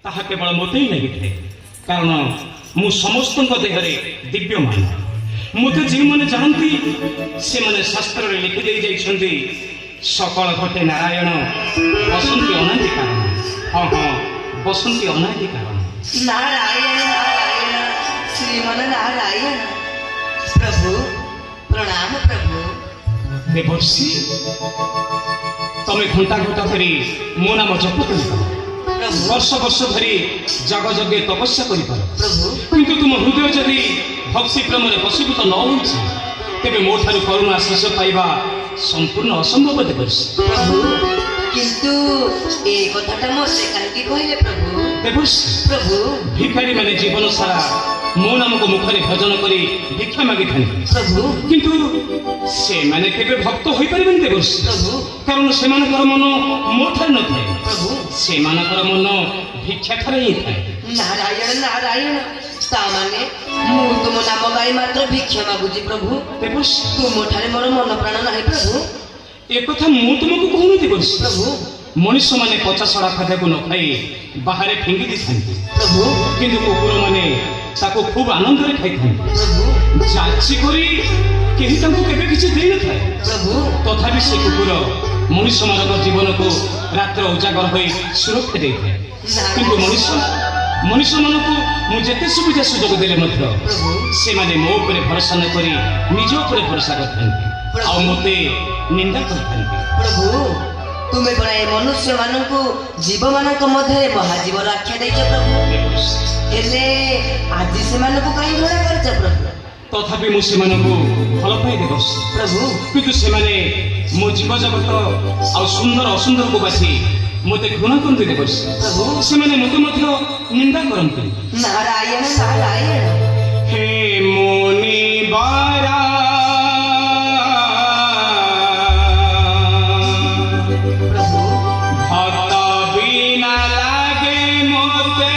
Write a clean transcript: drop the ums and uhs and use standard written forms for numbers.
ତାହା କେବଳ ମୋତେ ହିଁ ଲାଗିଥାଏ। କାରଣ ମୁଁ ସମସ୍ତଙ୍କ ଦେହରେ ଦିବ୍ୟମାନ। ମୋତେ ଯେଉଁମାନେ ଜାଣନ୍ତି ସେମାନେ ଶାସ୍ତ୍ରରେ ଲେଖିଦେଇ ଯାଇଛନ୍ତି, ସକଳ ଘଟେ ନାରାୟଣ ବସନ୍ତି ଅନାଦି କାରଣ। ହଁ ହଁ, ବସନ୍ତି ଅନାଦି କାରଣ। नारायण नारायण श्रीमन नारायण। प्रभु प्रणाम प्रभु। देवर्षि तमे घंटा घंटा धरी मो नाम जप कर प्रभु वर्ष वर्ष धरी जग जगे तपस्या कर प्रभु किंतु तुम हृदय जदि भक्ति प्रेम बशीभूत न हो तेरे मो ठार करुणा आशीष पाइबा संपूर्ण असंभव। देवर्षि प्रभु किंतु ए कथाटा मते काहे कहले प्रभु? देवर्षि प्रभु भिखारी माने जीवन सारा मो नाम को मुखरे भजन करी भिक्षा मागी था, प्रभु किंतु से माने केबे भक्त होई परिबेन। देवर्षि प्रभु कारण से मानकर मन मो ठार न थाए, प्रभु से मानकर मन भिक्षा ठारे ही थाए। नारायण नारायण ता माने मु तुम नाम गाई मात्र भिक्षा मागुची प्रभु। देवर्षि तुम ठारे मोर मन प्राण नाही प्रभु। एक कथा मु तुमको कहूनी देवर्षि, प्रभु मनुष्य माने पचासड़ा खाद्य को न खाई बाहर फिंगी दी थांती, प्रभु किंतु कुकुर माने ताको खूब आनंद रे खाई थांती। प्रभु जाची करी केही ताको केबे किछि देई न थाए, प्रभु तथापि से कुकुर मनुष्य मानक जीवन को रात्र उजागर होई सुरक्षा देई थाए। किंतु मनुष्य मानक मु जेते सुविधा सुजोग देले मध्य प्रभु से माने मो ऊपर भरोसा न करी निज ऊपर भरोसा करथांती आ मते निंदा करथांती। प्रभु तुम्हें बड़ा मनुष्य मानू जीव मान मध्य महाजीव आख्या दे प्रभु। हेले आज से कहीं घृणा कर प्रभु? तथापि मु सेमानकु भल पाई देवर्षि प्रभु किंतु सेमाने मो जीव जगत आ सुंदर असुंदर को बाछी मते घृणा करते देवर्षि। प्रभु सेमाने मते मध्य निंदा करते। नारायण नारायण हे मुनि बारा प्रभु भक्त बिना लागे मोते